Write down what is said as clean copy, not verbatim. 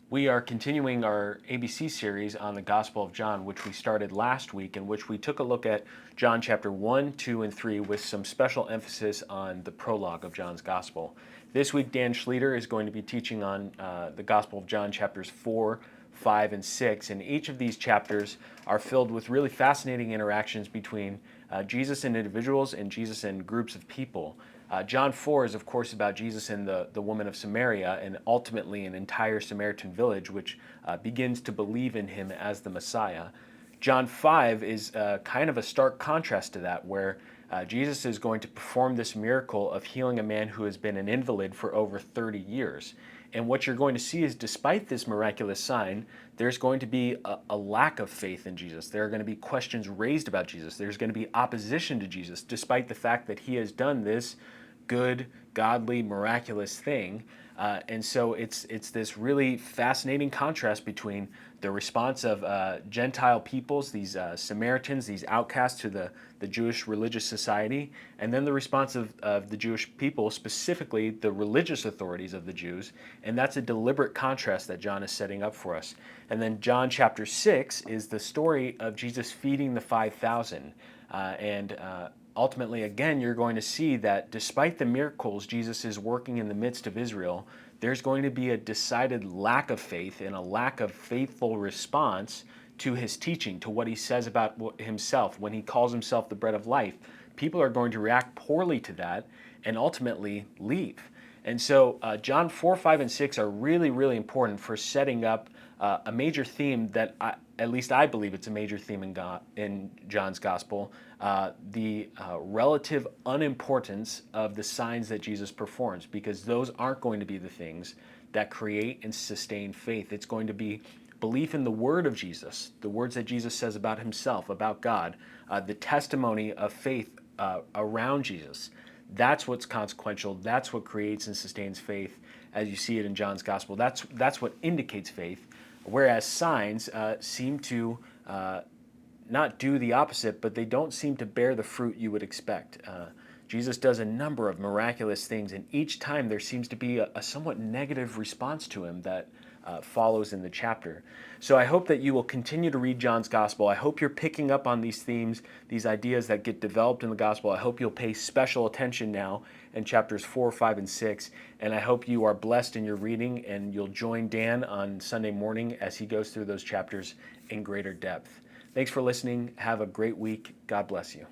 We are continuing our ABC series on the Gospel of John, which we started last week, in which we took a look at John chapter 1, 2, and 3 with some special emphasis on the prologue of John's Gospel. This week, Dan Schlueter is going to be teaching on the Gospel of John chapters 4, 5, and 6, and each of these chapters are filled with really fascinating interactions between Jesus and individuals and Jesus and groups of people. John 4 is, of course, about Jesus and the woman of Samaria, and ultimately an entire Samaritan village which begins to believe in him as the Messiah. John 5 is kind of a stark contrast to that, where Jesus is going to perform this miracle of healing a man who has been an invalid for over 30 years. And what you're going to see is, despite this miraculous sign, there's going to be a lack of faith in Jesus. There are going to be questions raised about Jesus. There's going to be opposition to Jesus, despite the fact that he has done this good, godly, miraculous thing. And so it's this really fascinating contrast between the response of Gentile peoples, these Samaritans, these outcasts to the Jewish religious society, and then the response of the Jewish people, specifically the religious authorities of the Jews. And that's a deliberate contrast that John is setting up for us. And then John chapter 6 is the story of Jesus feeding the 5,000. Ultimately, again, you're going to see that despite the miracles Jesus is working in the midst of Israel, there's going to be a decided lack of faith and a lack of faithful response to his teaching, to what he says about himself. When he calls himself the bread of life, people are going to react poorly to that and ultimately leave. And so John 4, 5, and 6 are really, really important for setting up a major theme that at least I believe it's a major theme in John's Gospel, the relative unimportance of the signs that Jesus performs, because those aren't going to be the things that create and sustain faith. It's going to be belief in the word of Jesus, the words that Jesus says about himself, about God, the testimony of faith around Jesus. That's what's consequential. That's what creates and sustains faith, as you see it in John's Gospel. That's what indicates faith, whereas signs seem to not do the opposite, but they don't seem to bear the fruit you would expect. Jesus does a number of miraculous things, and each time there seems to be a somewhat negative response to him that follows in the chapter. So I hope that you will continue to read John's Gospel. I hope you're picking up on these themes, these ideas that get developed in the Gospel. I hope you'll pay special attention now in chapters 4, 5, and 6. And I hope you are blessed in your reading, and you'll join Dan on Sunday morning as he goes through those chapters in greater depth. Thanks for listening. Have a great week. God bless you.